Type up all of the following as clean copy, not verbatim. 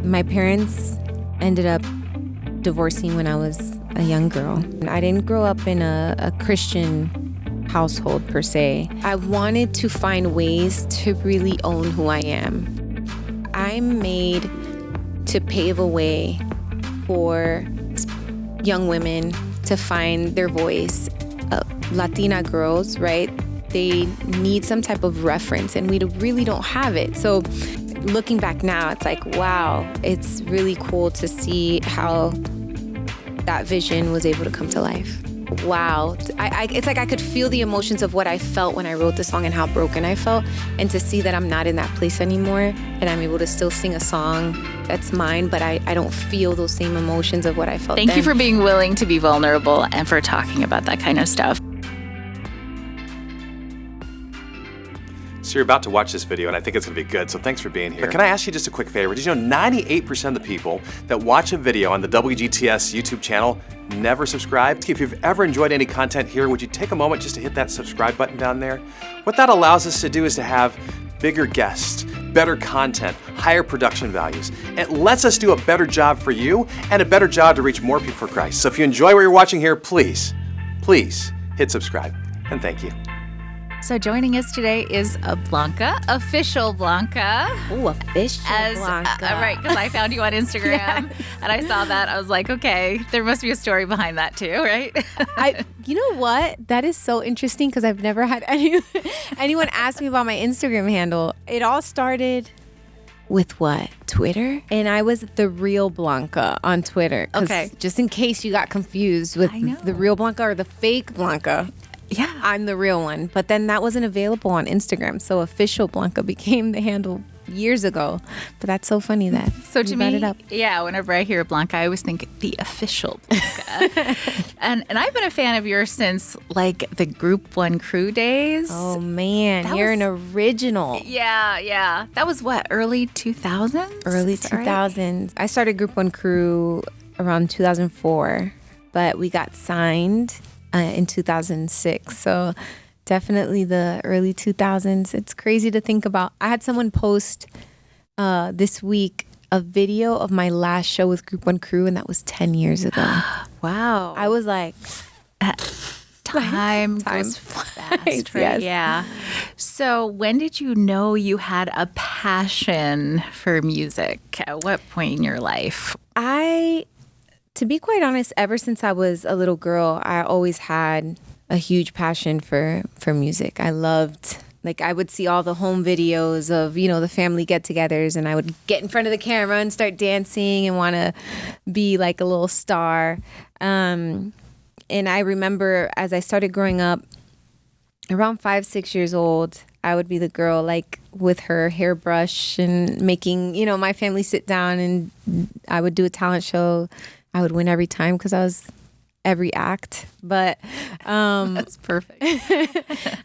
My parents ended up divorcing when I was a young girl. I didn't grow up in a Christian household per se. I wanted to find ways to really own who I am. I'm made to pave a way for young women to find their voice. Latina girls, right? They need some type of reference, and we really don't have it. So looking back now, it's like, wow, it's really cool to see how that vision was able to come to life. Wow. It's like I could feel the emotions of what I felt when I wrote the song and how broken I felt. And to see that I'm not in that place anymore and I'm able to still sing a song that's mine, but I don't feel those same emotions of what I felt Thank then. you for being willing to be vulnerable and for talking about that kind of stuff. So you're about to watch this video, and I think it's going to be good, so thanks for being here. But can I ask you just a quick favor? Did you know 98% of the people that watch a video on the WGTS YouTube channel never subscribe? If you've ever enjoyed any content here, would you take a moment just to hit that subscribe button down there? What that allows us to do is to have bigger guests, better content, higher production values. It lets us do a better job for you and a better job to reach more people for Christ. So if you enjoy what you're watching here, please hit subscribe, and thank you. So joining us today is Blanca, official Blanca. Ooh, official Blanca. Right, because I found you on Instagram Yes. and I saw that. I was like, okay, there must be a story behind that too, right? You know what? That is so interesting because I've never had anyone ask me about my Instagram handle. It all started with what? Twitter? And I was the real Blanca on Twitter. Okay. Just in case you got confused with the real Blanca or the fake Blanca. Yeah. I'm the real one. But then that wasn't available on Instagram. So official Blanca became the handle years ago. But that's so funny that So to you brought me, it up. yeah, whenever I hear Blanca, I always think the official Blanca. and I've been a fan of yours since like the Group 1 crew days. Oh man, That you're was- an original. Yeah. That was what, early 2000s? Early Is that right? 2000s. I started Group 1 crew around 2004, but we got signed in 2006. So definitely the early 2000s. It's crazy to think about. I had someone post this week a video of my last show with Group 1 crew, and that was 10 years ago. Wow. I was like, Time Time goes fast, flies, right? yes. Yeah. So when did you know you had a passion for music? At what point in your life? To be quite honest, ever since I was a little girl, I always had a huge passion for music. I loved, like, I would see all the home videos of, the family get-togethers, and I would get in front of the camera and start dancing and want to be like a little star. And I remember as I started growing up, around 5-6 years old, I would be the girl like with her hairbrush and making, my family sit down, and I would do a talent show. I would win every time because I was every act. But That's perfect.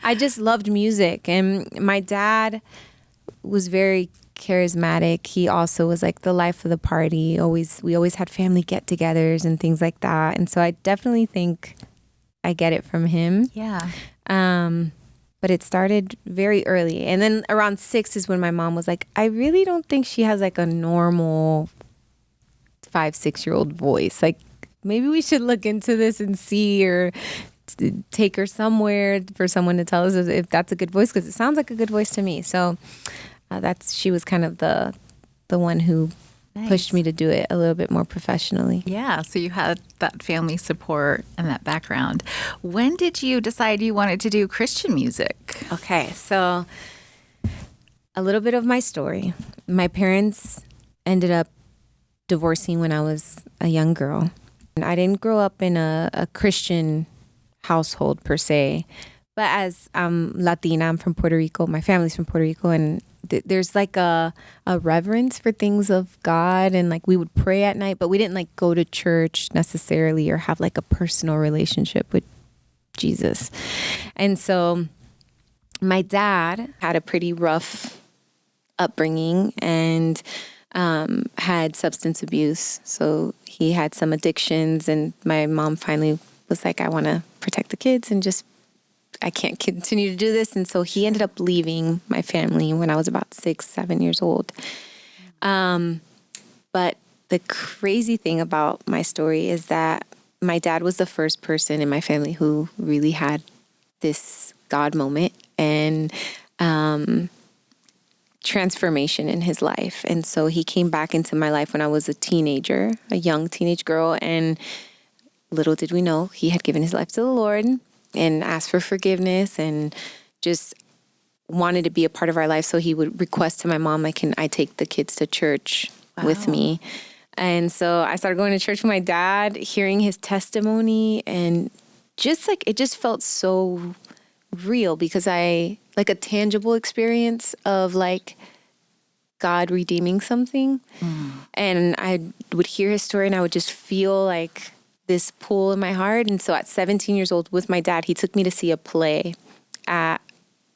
I just loved music. And my dad was very charismatic. He also was like the life of the party. We always had family get-togethers and things like that. And so I definitely think I get it from him. Yeah. But it started very early. And then around 6 is when my mom was like, I really don't think she has like a normal 5-6-year-old voice. Like, maybe we should look into this and see, or take her somewhere for someone to tell us if that's a good voice, because it sounds like a good voice to me. So she was kind of the one who pushed me to do it a little bit more professionally. Yeah. So you had that family support and that background. When did you decide you wanted to do Christian music? Okay, so a little bit of my story. My parents ended up divorcing when I was a young girl. And I didn't grow up in a Christian household per se, but as I'm Latina, I'm from Puerto Rico. My family's from Puerto Rico, and there's like a reverence for things of God, and like we would pray at night, but we didn't like go to church necessarily or have like a personal relationship with Jesus. And so my dad had a pretty rough upbringing and had substance abuse. So he had some addictions, and my mom finally was like, I want to protect the kids and I can't continue to do this. And so he ended up leaving my family when I was about 6-7 years old. But the crazy thing about my story is that my dad was the first person in my family who really had this God moment and transformation in his life. And so he came back into my life when I was a teenager, a young teenage girl. And little did we know, he had given his life to the Lord and asked for forgiveness and just wanted to be a part of our life. So he would request to my mom, can I take the kids to church with me? And so I started going to church with my dad, hearing his testimony, and just it just felt so real because a tangible experience of God redeeming something. And I would hear his story and I would just feel this pull in my heart. And so at 17 years old with my dad, he took me to see a play at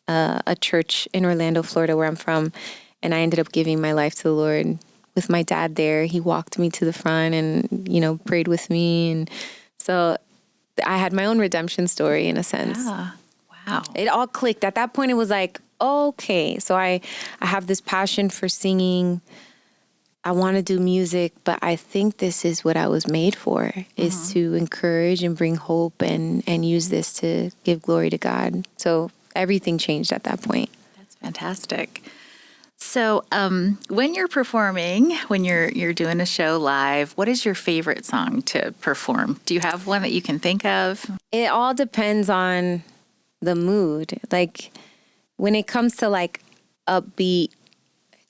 a church in Orlando, Florida, where I'm from. And I ended up giving my life to the Lord with my dad there. He walked me to the front and, prayed with me. And so I had my own redemption story in a sense. Yeah. Wow. It all clicked. At that point, it was okay. So I have this passion for singing. I want to do music, but I think this is what I was made for, is to encourage and bring hope and use this to give glory to God. So everything changed at that point. That's fantastic. So when you're performing, when you're doing a show live, what is your favorite song to perform? Do you have one that you can think of? It all depends on the mood. When it comes to upbeat,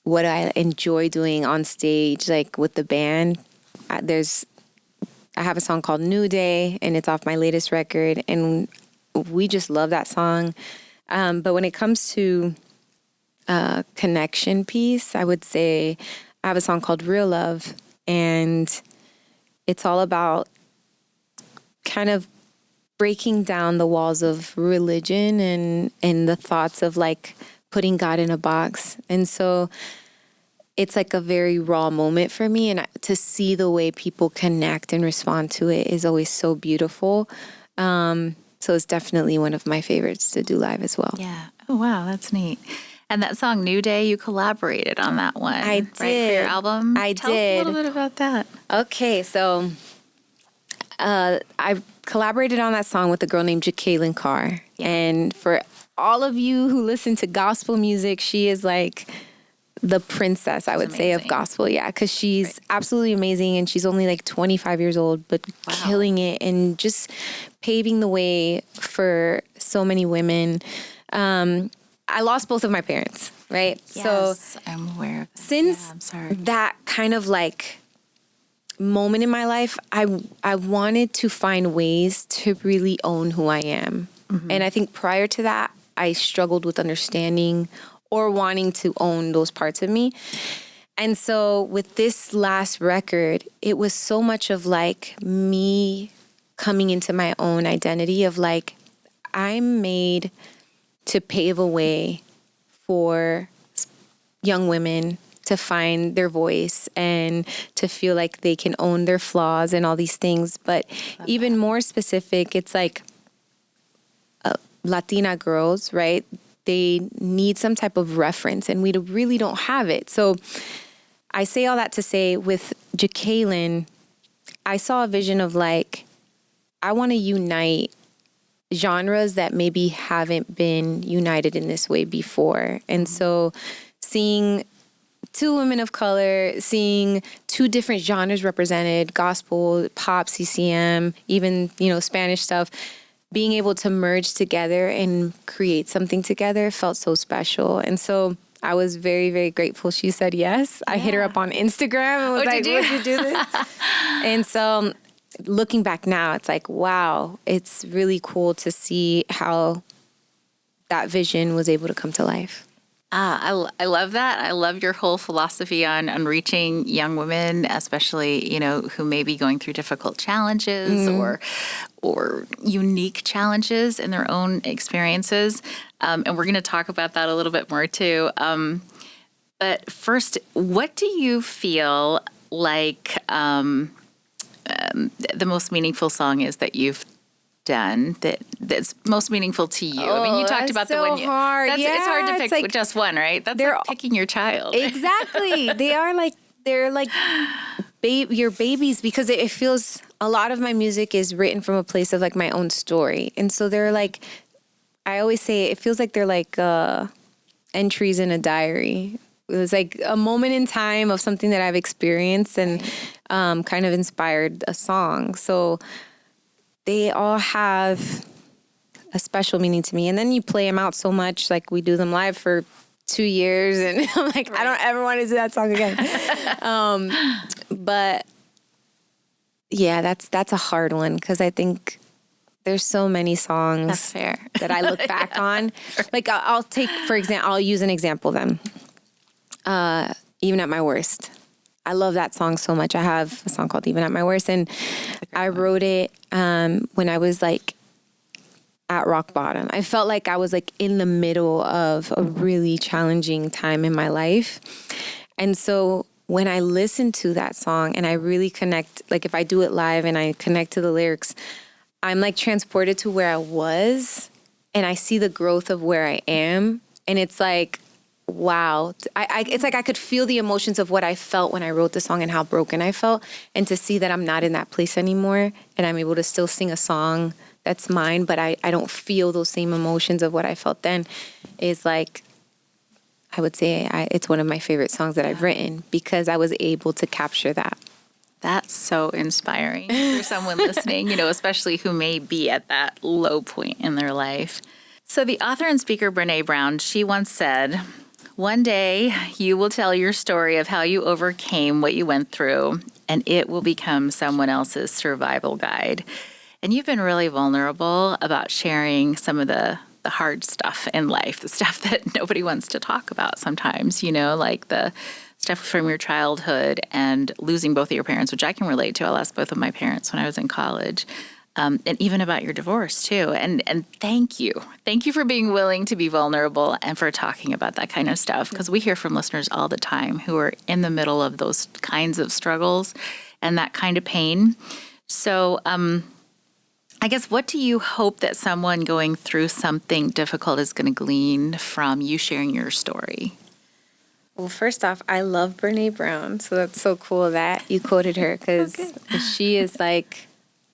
what I enjoy doing on stage, with the band, I have a song called New Day, and it's off my latest record, and we just love that song. But when it comes to connection piece, I would say I have a song called Real Love, and it's all about kind of breaking down the walls of religion and the thoughts of putting God in a box. And so it's a very raw moment for me, and to see the way people connect and respond to it is always so beautiful. So it's definitely one of my favorites to do live as well. Yeah. Oh, wow. That's neat. And that song, New Day, you collaborated on that one. I did. Right, for your album? I Tell did. us a little bit about that. Okay, so I collaborated on that song with a girl named Jacqueline Carr. Yeah. And for all of you who listen to gospel music, she is the princess, I would say, of gospel. Yeah, because she's absolutely amazing, and she's only 25 years old, but killing it and just paving the way for so many women. I lost both of my parents, right? Yes, so I'm aware of that. Since that kind of moment in my life, I wanted to find ways to really own who I am. And I think prior to that, I struggled with understanding or wanting to own those parts of me. And so with this last record, it was so much of me coming into my own identity of I'm made to pave a way for young women to find their voice and to feel like they can own their flaws and all these things. But even more specific, it's Latina girls, right? They need some type of reference, and we really don't have it. So I say all that to say, with Jacqueline, I saw a vision of I want to unite genres that maybe haven't been united in this way before. And so seeing two women of color, seeing two different genres represented, gospel, pop, CCM, even, Spanish stuff, being able to merge together and create something together felt so special. And so I was very, very grateful she said yes. Yeah. I hit her up on Instagram and was would you do this? And so looking back now, it's wow, it's really cool to see how that vision was able to come to life. I love that. I love your whole philosophy on reaching young women, especially, who may be going through difficult challenges or unique challenges in their own experiences. And we're going to talk about that a little bit more too. But first, what do you feel like the most meaningful song is that you've done that's most meaningful to you? I mean, you talked about so the one. Hard. It's hard to pick just one, right? That's picking your child. Exactly. They are they're like your babies, because it feels, a lot of my music is written from a place of like my own story. And so they're like, I always say it feels like they're like entries in a diary. It was like a moment in time of something that I've experienced and kind of inspired a song. So they all have a special meaning to me. And then you play them out so much, like we do them live for 2 years, and I'm like, I don't ever want to do that song again. But yeah, that's a hard one, because I think there's so many songs that I look back on. Like I'll take, for example, I'll use an example then. Even at My Worst. I love that song so much. I have a song called Even at My Worst, and I wrote it when I was like at rock bottom. I felt like I was like in the middle of a really challenging time in my life. And so when I listen to that song and I really connect, like if I do it live and I connect to the lyrics, I'm like transported to where I was, and I see the growth of where I am. And it's like, wow. It's like I could feel the emotions of what I felt when I wrote the song and how broken I felt. And to see that I'm not in that place anymore, and I'm able to still sing a song that's mine, but I don't feel those same emotions of what I felt then, is like, I would say it's one of my favorite songs that I've written, because I was able to capture that. That's so inspiring for someone listening, especially who may be at that low point in their life. So the author and speaker, Brené Brown, she once said, "One day you will tell your story of how you overcame what you went through, and it will become someone else's survival guide." And you've been really vulnerable about sharing some of the hard stuff in life, the stuff that nobody wants to talk about sometimes, like the stuff from your childhood and losing both of your parents, which I can relate to. I lost both of my parents when I was in college. And even about your divorce, too. And thank you. Thank you for being willing to be vulnerable and for talking about that kind of stuff, because we hear from listeners all the time who are in the middle of those kinds of struggles and that kind of pain. So I guess, what do you hope that someone going through something difficult is going to glean from you sharing your story? Well, first off, I love Brené Brown. So that's so cool that you quoted her, because she is like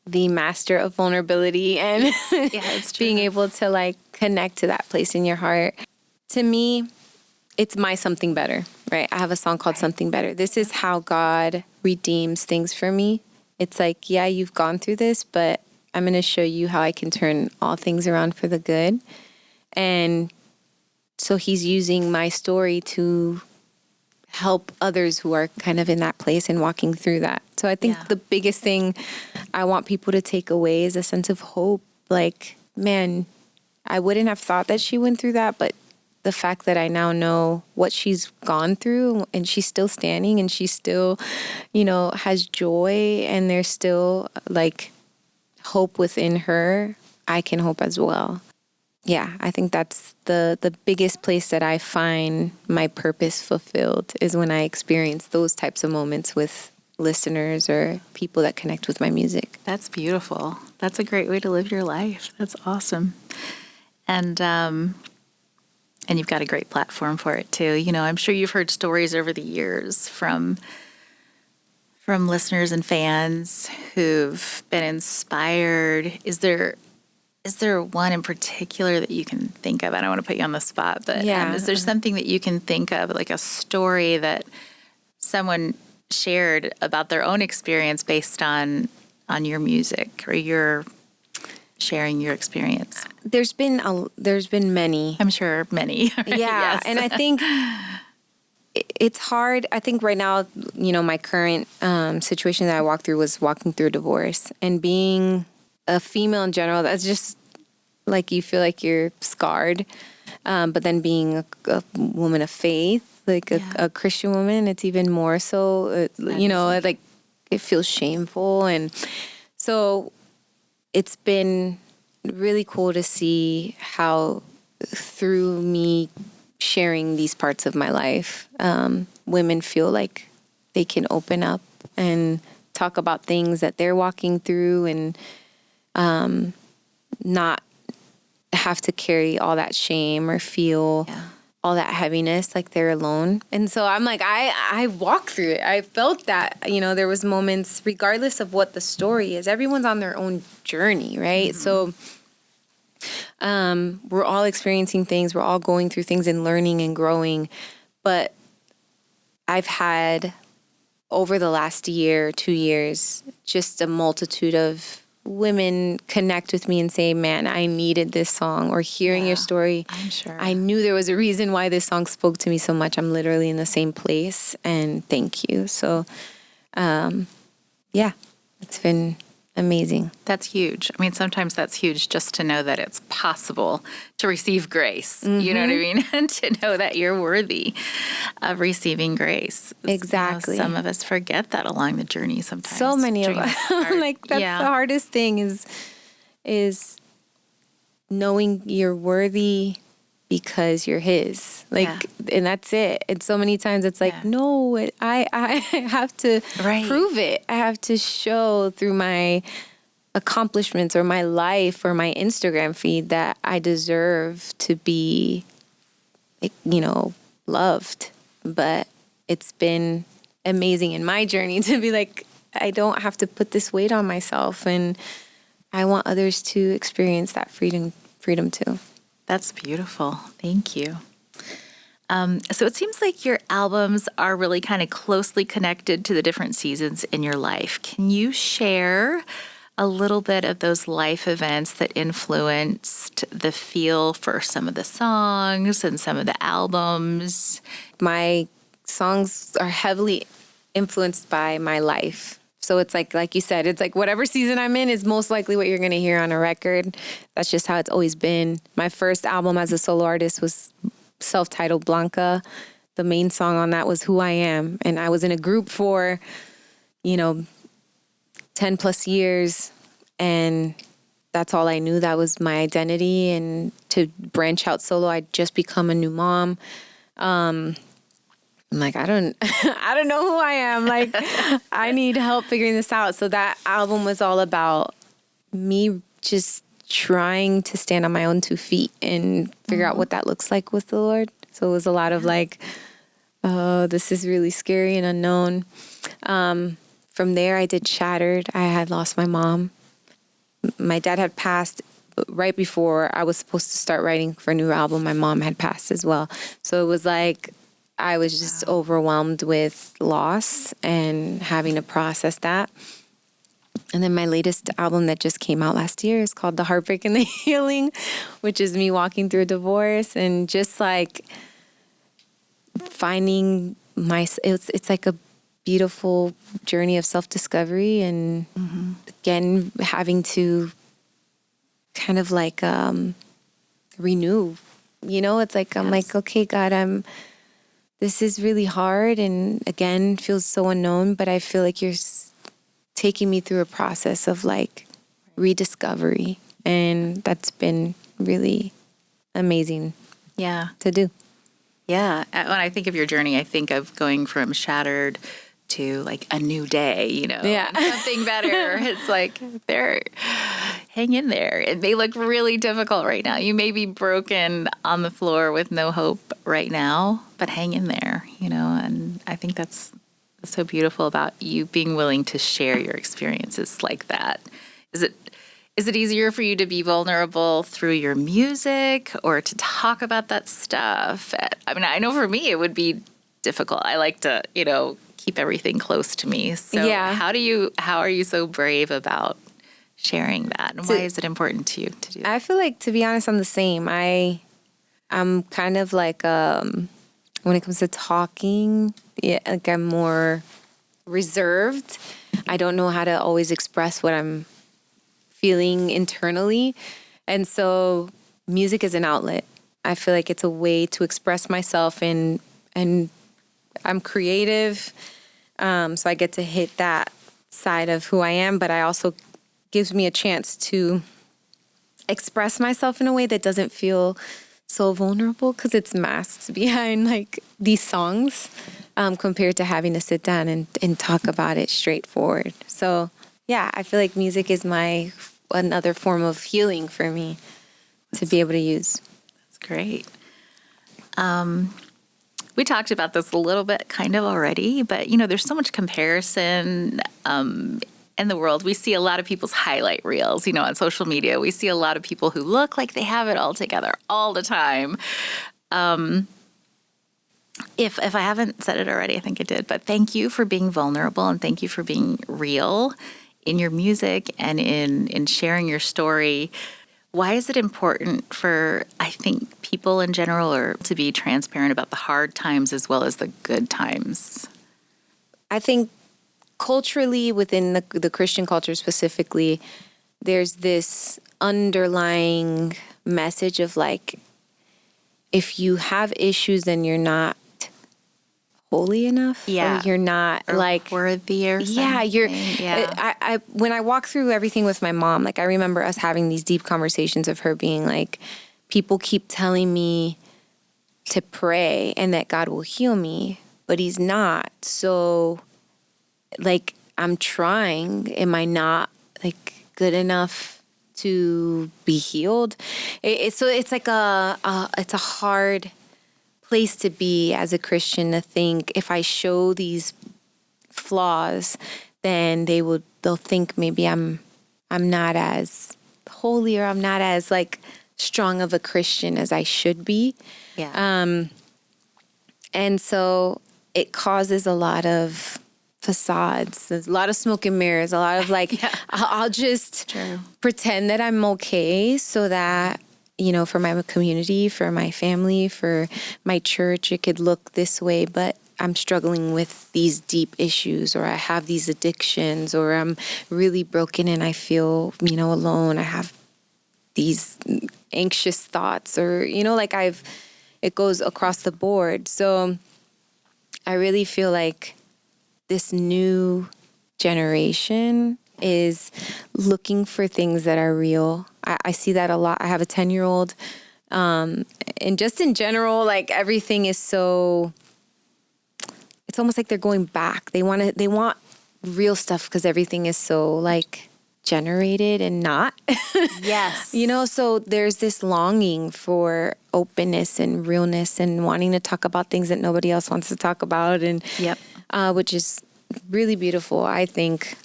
the master of vulnerability and being able to like connect to that place in your heart. To me, it's my something better, right? I have a song called Something Better. This is how God redeems things for me. It's like, yeah, you've gone through this, but I'm going to show you how I can turn all things around for the good. And so he's using my story to help others who are kind of in that place and walking through that. So I think the biggest thing I want people to take away is a sense of hope. Like, man, I wouldn't have thought that she went through that, but the fact that I now know what she's gone through, and she's still standing, and she still, has joy, and there's still like hope within her, I can hope as well. Yeah, I think that's the biggest place that I find my purpose fulfilled, is when I experience those types of moments with listeners or people that connect with my music. That's beautiful. That's a great way to live your life. That's awesome. And you've got a great platform for it too. I'm sure you've heard stories over the years from listeners and fans who've been inspired. Is there one in particular that you can think of? I don't want to put you on the spot, but is there something that you can think of, like a story that someone shared about their own experience based on your music, or your sharing your experience? There's been many. I'm sure many. Right? Yeah, yes. And I think it's hard. I think right now, my current situation that I walked through was walking through a divorce, and being a female in general, that's just like, you feel like you're scarred. But then being a woman of faith, like a Christian woman, it's even more so, like it feels shameful. And so it's been really cool to see how through me sharing these parts of my life, women feel like they can open up and talk about things that they're walking through, and not have to carry all that shame or feel all that heaviness, like they're alone. And so I'm like, I walked through it. I felt that, there was moments, regardless of what the story is, everyone's on their own journey, right? So we're all experiencing things, we're all going through things and learning and growing. But I've had, over the last year, 2 years, just a multitude of women connect with me and say, man, I needed this song, or hearing your story. I'm sure. I knew there was a reason why this song spoke to me so much. I'm literally in the same place, and thank you. So, it's been amazing. That's huge. I mean, sometimes that's huge just to know that it's possible to receive grace. You know what I mean? And to know that you're worthy of receiving grace. Exactly. Some of us forget that along the journey sometimes. So many of us. Like, that's the hardest thing is knowing you're worthy because you're his. Like, and that's it. And so many times it's like, no, I have to prove it. I have to show through my accomplishments or my life or my Instagram feed that I deserve to be, loved. But it's been amazing in my journey to be like, I don't have to put this weight on myself, and I want others to experience that freedom too. That's beautiful. Thank you. So it seems like your albums are really kind of closely connected to the different seasons in your life. Can you share a little bit of those life events that influenced the feel for some of the songs and some of the albums? My songs are heavily influenced by my life. So it's like you said, it's like whatever season I'm in is most likely what you're going to hear on a record. That's just how it's always been. My first album as a solo artist was self-titled Blanca. The main song on that was Who I Am. And I was in a group for, 10 plus years. And that's all I knew. That was my identity. And to branch out solo, I'd just become a new mom. I'm like, I don't know who I am. Like, I need help figuring this out. So that album was all about me just trying to stand on my own 2 feet and figure out what that looks like with the Lord. So it was a lot of like, oh, this is really scary and unknown. From there, I did Shattered. I had lost my mom. My dad had passed right before I was supposed to start writing for a new album. My mom had passed as well. So it was like, I was just overwhelmed with loss and having to process that. And then my latest album that just came out last year is called The Heartbreak and the Healing, which is me walking through a divorce and just like finding it's like a beautiful journey of self-discovery, and again, having to kind of like renew, it's like, I'm like, okay, God, this is really hard, and again, feels so unknown, but I feel like you're taking me through a process of like rediscovery, and that's been really amazing to do. Yeah. When I think of your journey, I think of going from Shattered to like a new day, something better. It's like, hang in there. It may look really difficult right now. You may be broken on the floor with no hope right now, but hang in there, and I think that's so beautiful about you being willing to share your experiences like that. Is it easier for you to be vulnerable through your music or to talk about that stuff? I mean, I know for me it would be difficult. I like to, keep everything close to me. So how are you so brave about sharing that? And why is it important to you to do that? I feel like, to be honest, I'm the same. I'm kind of like, when it comes to talking, like I'm more reserved. I don't know how to always express what I'm feeling internally. And so music is an outlet. I feel like it's a way to express myself, and I'm creative. So I get to hit that side of who I am, but I also gives me a chance to express myself in a way that doesn't feel so vulnerable, because it's masked behind like these songs, compared to having to sit down and talk about it straightforward. So yeah, I feel like music is another form of healing for me to be able to use. That's great. We talked about this a little bit kind of already, but there's so much comparison in the world. We see a lot of people's highlight reels, on social media. We see a lot of people who look like they have it all together all the time. If I haven't said it already, I think I did, but thank you for being vulnerable and thank you for being real in your music and in sharing your story. Why is it important for, I think, people in general or to be transparent about the hard times as well as the good times? I think culturally, within the Christian culture specifically, there's this underlying message of like, if you have issues, then you're not holy enough. Yeah. Or you're not or like worthy or something. Yeah, you're. Yeah. I when I walk through everything with my mom, like I remember us having these deep conversations of her being like, people keep telling me to pray and that God will heal me, but He's not. So, like, I'm trying. Am I not like good enough to be healed? So it's like it's a hard place to be as a Christian to think if I show these flaws, then they'll think maybe I'm not as holy or I'm not as like strong of a Christian as I should be. Yeah. And so it causes a lot of facades. There's a lot of smoke and mirrors, a lot of like, Yeah. I'll just True. pretend that I'm okay so that, for my community, for my family, for my church, it could look this way, but I'm struggling with these deep issues, or I have these addictions, or I'm really broken and I feel, alone. I have these anxious thoughts, or, it goes across the board. So I really feel like this new generation is looking for things that are real. I see that a lot. I have a 10-year-old, and just in general, like everything is so, it's almost like they're going back. They want real stuff because everything is so like generated and not. Yes. So there's this longing for openness and realness and wanting to talk about things that nobody else wants to talk about, and Yep. Which is really beautiful, I think.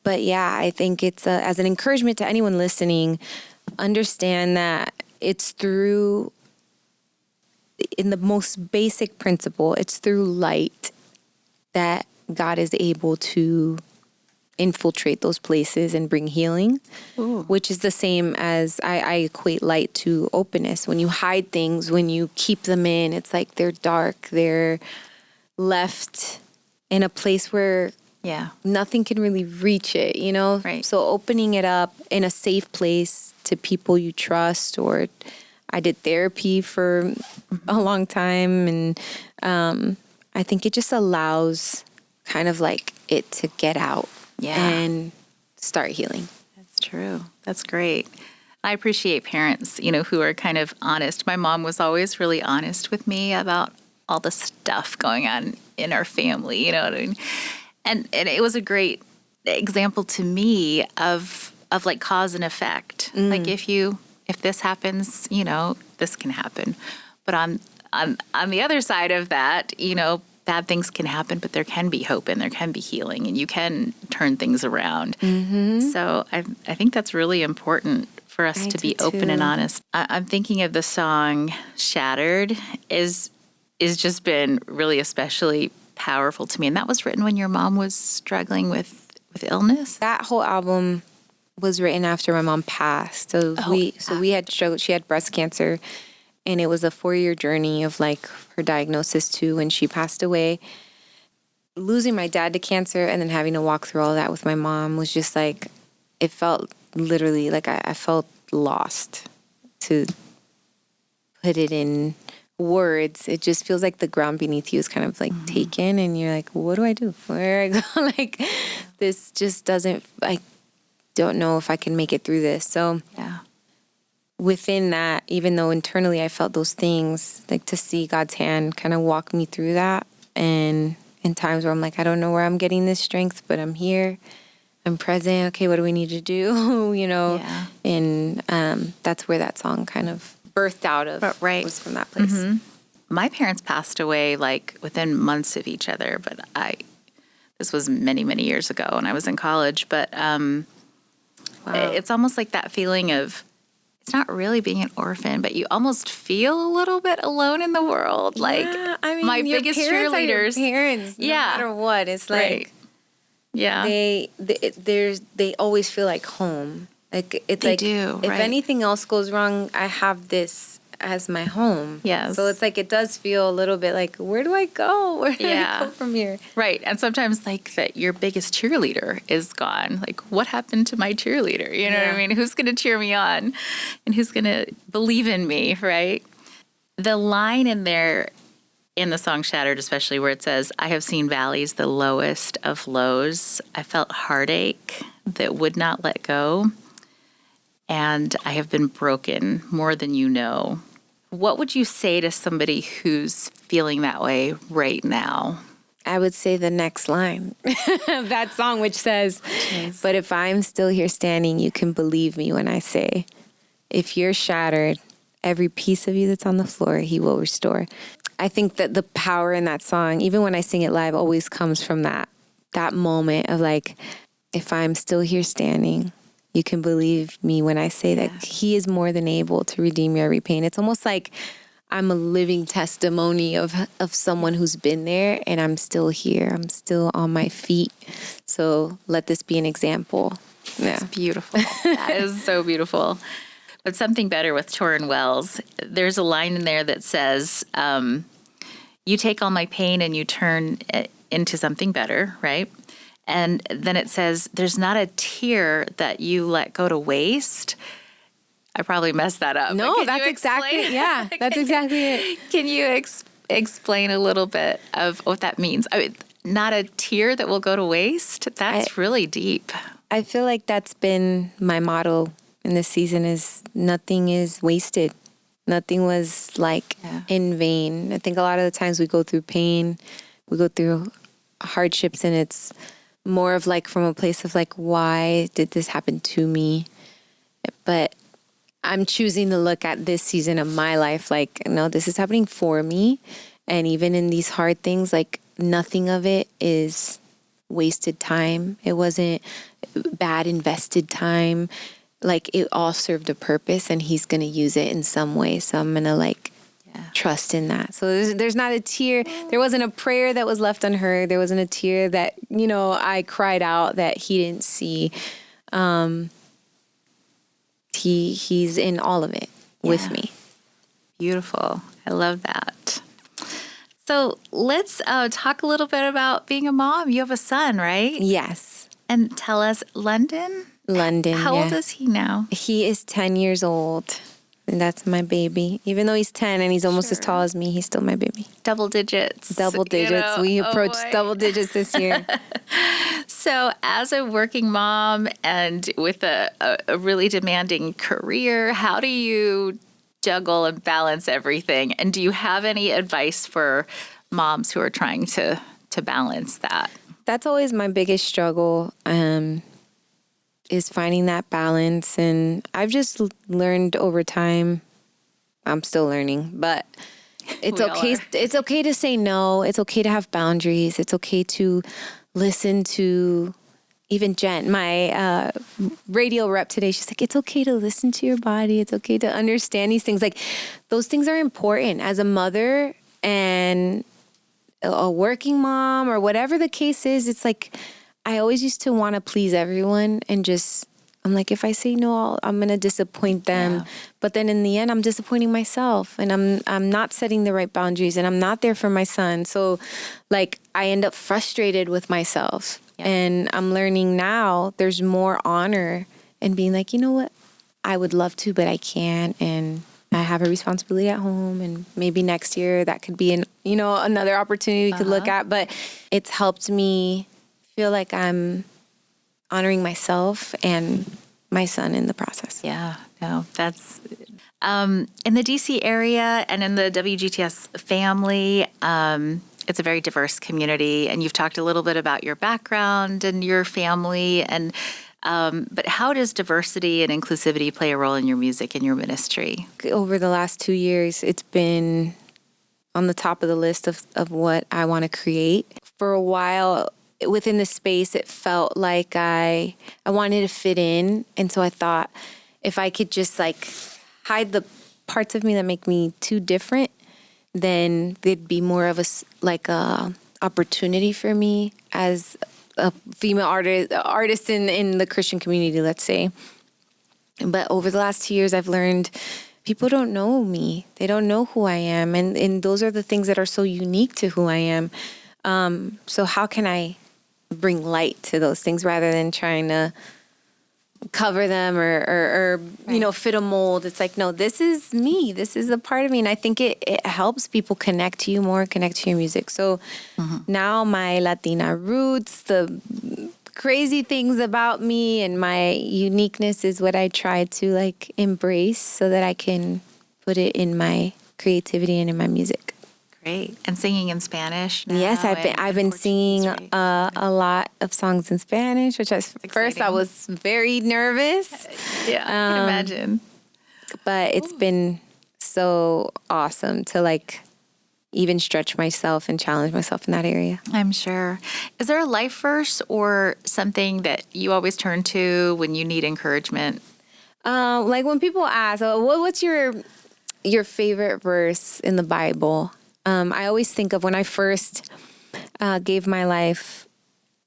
But yeah, I think it's as an encouragement to anyone listening, understand that it's through, in the most basic principle, it's through light that God is able to infiltrate those places and bring healing. Ooh. Which is the same as I equate light to openness. When you hide things, when you keep them in, it's like they're dark, they're left in a place where nothing can really reach it, Right. So opening it up in a safe place to people you trust, or I did therapy for a long time, and I think it just allows kind of like it to get out and start healing. That's true. That's great. I appreciate parents, who are kind of honest. My mom was always really honest with me about all the stuff going on in our family, you know what I mean? And it was a great example to me of like cause and effect. Like if this happens, this can happen. But on the other side of that, bad things can happen, but there can be hope and there can be healing and you can turn things around. Mm-hmm. So I think that's really important for us to be open and honest. I'm thinking of the song Shattered is just been really especially powerful to me. And that was written when your mom was struggling with illness. That whole album was written after my mom passed. So we had struggled. She had breast cancer, and it was a 4-year journey of like her diagnosis to when she passed away. Losing my dad to cancer and then having to walk through all that with my mom was just like, it felt literally like I felt lost, to put it in words. It just feels like the ground beneath you is kind of like taken, and you're like, what do I do? Where do I go? Like, this just doesn't, I don't know if I can make it through this. So within that, even though internally I felt those things, like to see God's hand kind of walk me through that, and in times where I'm like, I don't know where I'm getting this strength, but I'm here, I'm present. Okay, what do we need to do? And that's where that song kind of birthed out of Right. was from that place. My parents passed away like within months of each other, but this was many, many years ago when I was in college. But it's almost like that feeling of, it's not really being an orphan, but you almost feel a little bit alone in the world. Like, I mean, my your biggest parents are your cheerleaders. parents, no matter what. It's like Right. Yeah. they always feel like home. Like it's They like do, if right. anything else goes wrong, I have this as my home. Yes. So it's like it does feel a little bit like, where do I go? Where do I go from here? Right. And sometimes like that your biggest cheerleader is gone. Like, what happened to my cheerleader? You know what I mean? Who's going to cheer me on? And who's going to believe in me, right? The line in there in the song Shattered, especially where it says, I have seen valleys the lowest of lows. I felt heartache that would not let go. And I have been broken more than you know. What would you say to somebody who's feeling that way right now? I would say the next line of that song, which says, but if I'm still here standing, you can believe me when I say, if you're shattered, every piece of you that's on the floor, he will restore. I think that the power in that song, even when I sing it live, always comes from that moment of like, if I'm still here standing, you can believe me when I say that he is more than able to redeem your every pain. It's almost like I'm a living testimony of someone who's been there, and I'm still here. I'm still on my feet. So let this be an example. Yeah. It's beautiful. That is so beautiful. But Something Better with Torrin Wells, there's a line in there that says, you take all my pain and you turn it into something better, right? And then it says, there's not a tear that you let go to waste. I probably messed that up. No, that's exactly, that's exactly it. Can you explain a little bit of what that means? I mean, not a tear that will go to waste? That's really deep. I feel like that's been my motto in this season is nothing is wasted. Nothing was like in vain. I think a lot of the times we go through pain, we go through hardships, and it's more of like from a place of like, why did this happen to me? But I'm choosing to look at this season of my life like, no, this is happening for me. And even in these hard things, like nothing of it is wasted time. It wasn't bad invested time. Like it all served a purpose, and he's going to use it in some way. So I'm going to like trust in that. So there's not a tear. There wasn't a prayer that was left unheard. There wasn't a tear that, I cried out that he didn't see. He's in all of it with me. Beautiful. I love that. So let's talk a little bit about being a mom. You have a son, right? Yes. And tell us, London, how old is he now? He is 10 years old. And that's my baby. Even though he's 10 and he's almost as tall as me, he's still my baby. Double digits. Double digits. We approached double digits this year. So as a working mom and with a really demanding career, how do you juggle and balance everything? And do you have any advice for moms who are trying to balance that? That's always my biggest struggle. Is finding that balance. And I've just learned over time, I'm still learning, but it's okay. It's okay to say no. It's okay to have boundaries. It's okay to listen to even Jen, my radio rep today. She's like, it's okay to listen to your body. It's okay to understand these things. Like those things are important as a mother and a working mom or whatever the case is. It's like, I always used to want to please everyone and I'm like, if I say no, I'm going to disappoint them. Yeah. But then in the end, I'm disappointing myself and I'm not setting the right boundaries and I'm not there for my son. So like I end up frustrated with myself. Yeah. And I'm learning now there's more honor in being like, you know what? I would love to, but I can't. And I have a responsibility at home. And maybe next year that could be another opportunity we could look at. But it's helped me feel like I'm honoring myself and my son in the process. Yeah, no, that's in the DC area and in the WGTS family. It's a very diverse community, and you've talked a little bit about your background and your family. And But how does diversity and inclusivity play a role in your music and your ministry? Over the last 2 years, it's been on the top of the list of what I want to create. For a while, within the space, it felt like I wanted to fit in. And so I thought if I could just like hide the parts of me that make me too different, then there'd be more of a opportunity for me as a female artist in the Christian community, let's say. But over the last 2 years, I've learned people don't know me. They don't know who I am. And those are the things that are so unique to who I am. So how can I bring light to those things rather than trying to cover them or fit a mold? It's like, no, this is me. This is a part of me. And I think it helps people connect to you more, connect to your music. So now my Latina roots, the crazy things about me and my uniqueness is what I try to like embrace so that I can put it in my creativity and in my music. Great. And singing in Spanish now? Yes, I've been singing a lot of songs in Spanish, which first I was very nervous. Yeah, I can imagine. But it's been so awesome to like even stretch myself and challenge myself in that area. I'm sure. Is there a life verse or something that you always turn to when you need encouragement? Like when people ask, what's your favorite verse in the Bible? I always think of when I first gave my life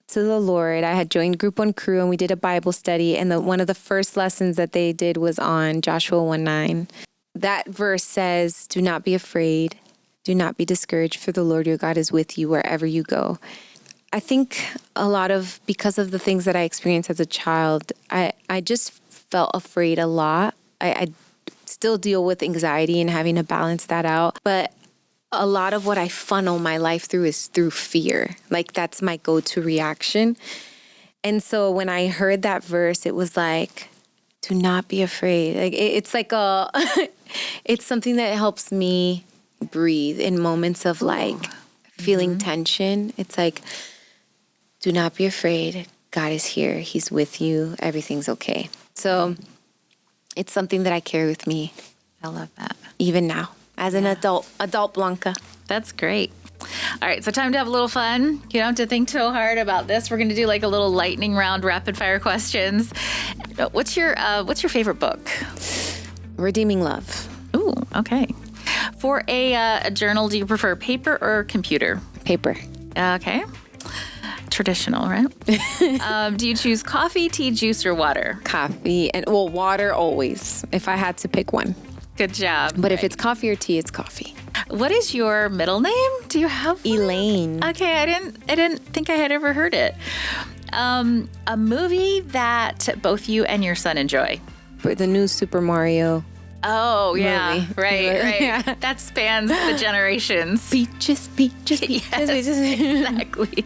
to the Lord. I had joined Group 1 Crew and we did a Bible study. And one of the first lessons that they did was on Joshua 1:9. That verse says, "Do not be afraid. Do not be discouraged, for the Lord your God is with you wherever you go." I think because of the things that I experienced as a child, I just felt afraid a lot. I still deal with anxiety and having to balance that out. But a lot of what I funnel my life through is through fear. Like that's my go-to reaction. And so when I heard that verse, it was like, do not be afraid. Like it's like it's something that helps me breathe in moments of like feeling tension. It's like, do not be afraid. God is here. He's with you. Everything's okay. So it's something that I carry with me. I love that. Even now, as an adult Blanca. That's great. All right, so time to have a little fun. You don't have to think so hard about this. We're going to do like a little lightning round, rapid fire questions. What's your favorite book? Redeeming Love. Ooh, okay. For a journal, do you prefer paper or computer? Paper. Okay. Traditional, right? Do you choose coffee, tea, juice, or water? Coffee and water always, if I had to pick one. Good job. But if it's coffee or tea, it's coffee. What is your middle name? Do you have one? Elaine. Okay, I didn't think I had ever heard it. A movie that both you and your son enjoy? The new Super Mario. Oh, yeah. Movie. Right. Yeah. That spans the generations. Peaches. Yes, exactly.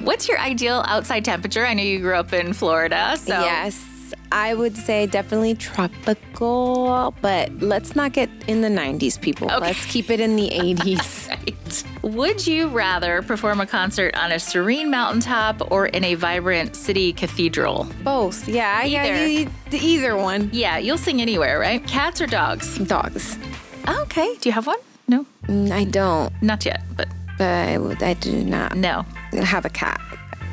What's your ideal outside temperature? I know you grew up in Florida, so. Yes, I would say definitely tropical, but let's not get in the 90s, people. Okay. Let's keep it in the 80s. Right. Would you rather perform a concert on a serene mountaintop or in a vibrant city cathedral? Both. Yeah, either one. Yeah, you'll sing anywhere, right? Cats or dogs? Dogs. Okay. Do you have one? No? I don't. Not yet, but. I do not. No. Have a cat.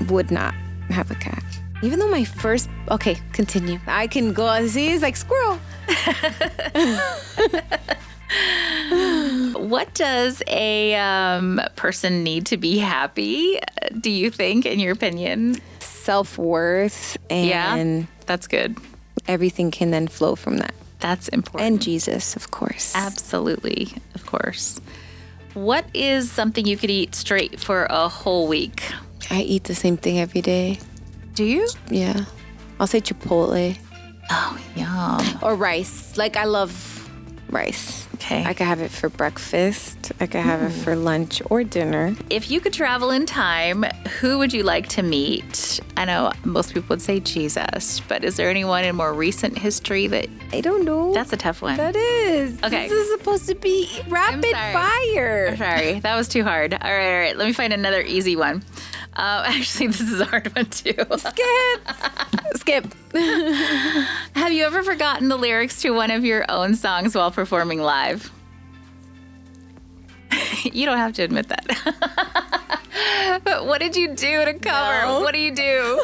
Would not have a cat. Even though my first... Okay, continue. I can go... See, it's like squirrel. What does a person need to be happy, do you think, in your opinion? Self-worth and that's good. Everything can then flow from that. That's important. And Jesus, of course. Absolutely, of course. What is something you could eat straight for a whole week? I eat the same thing every day. Do you? Yeah. I'll say Chipotle. Oh, yum. Or rice. Like, I love rice. Okay. I could have it for breakfast. I could have it for lunch or dinner. If you could travel in time, who would you like to meet? I know most people would say Jesus, but is there anyone in more recent history that... I don't know. That's a tough one. That is. Okay. This is supposed to be rapid fire. Sorry, that was too hard. All right. Let me find another easy one. Actually, this is a hard one too. Skip. Have you ever forgotten the lyrics to one of your own songs while performing live? You don't have to admit that. But what did you do to cover? No. What do you do?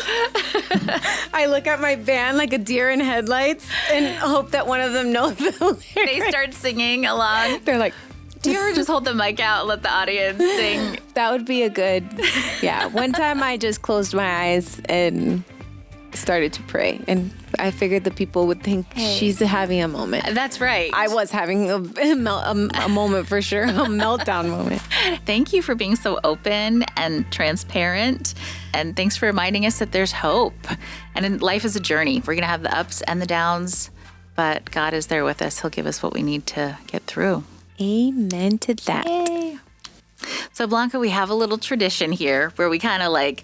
I look at my band like a deer in headlights and hope that one of them knows the lyrics. They start singing along. They're like, Do you ever just hold the mic out and let the audience sing? that would be a good, yeah. One time I just closed my eyes and started to pray. And I figured the people would think she's having a moment. That's right. I was having a moment for sure, a meltdown moment. Thank you for being so open and transparent. And thanks for reminding us that there's hope. And life is a journey. We're going to have the ups and the downs, but God is there with us. He'll give us what we need to get through. Amen to that. Yay. So Blanca, we have a little tradition here where we kind of like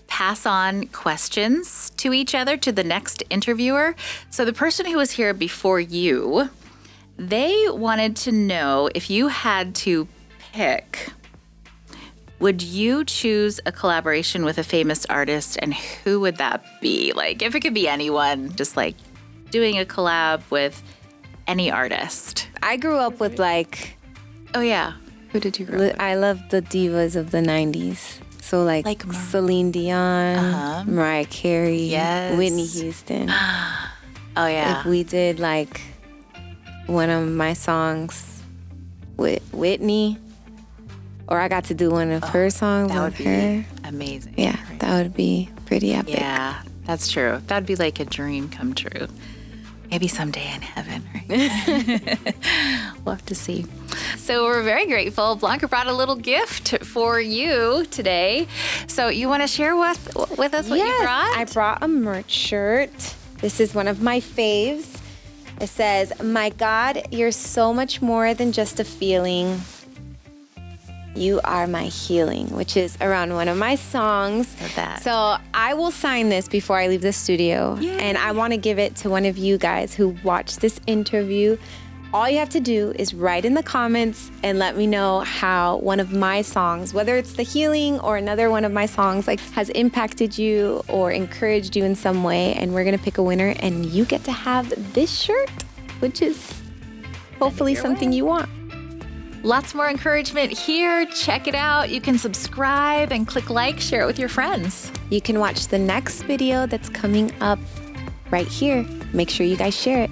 pass on questions to each other, to the next interviewer. So the person who was here before you, they wanted to know if you had to pick, would you choose a collaboration with a famous artist, and who would that be? Like, if it could be anyone, just like doing a collab with any artist. I grew up with like, Oh yeah. Who did you grow up with? I love the divas of the 90s. So like Celine Dion, Mariah Carey, Yes. Whitney Houston. Oh yeah. If we did like one of my songs with Whitney, or I got to do one of her songs that with would be her. amazing. Yeah, that would be pretty epic. Yeah, that's true. That'd be like a dream come true. Maybe someday in heaven, right? We'll have to see. So we're very grateful. Blanca brought a little gift for you today. So you want to share with us what you brought? I brought a merch shirt. This is one of my faves. It says, "My God, you're so much more than just a feeling. You are my healing," which is around one of my songs. Love that. So I will sign this before I leave the studio. Yay. And I want to give it to one of you guys who watched this interview. All you have to do is write in the comments and let me know how one of my songs, whether it's the healing or another one of my songs, like has impacted you or encouraged you in some way. And we're going to pick a winner, and you get to have this shirt, which is hopefully something you want. Lots more encouragement here. Check it out. You can subscribe and click like, share it with your friends. You can watch the next video that's coming up right here. Make sure you guys share it.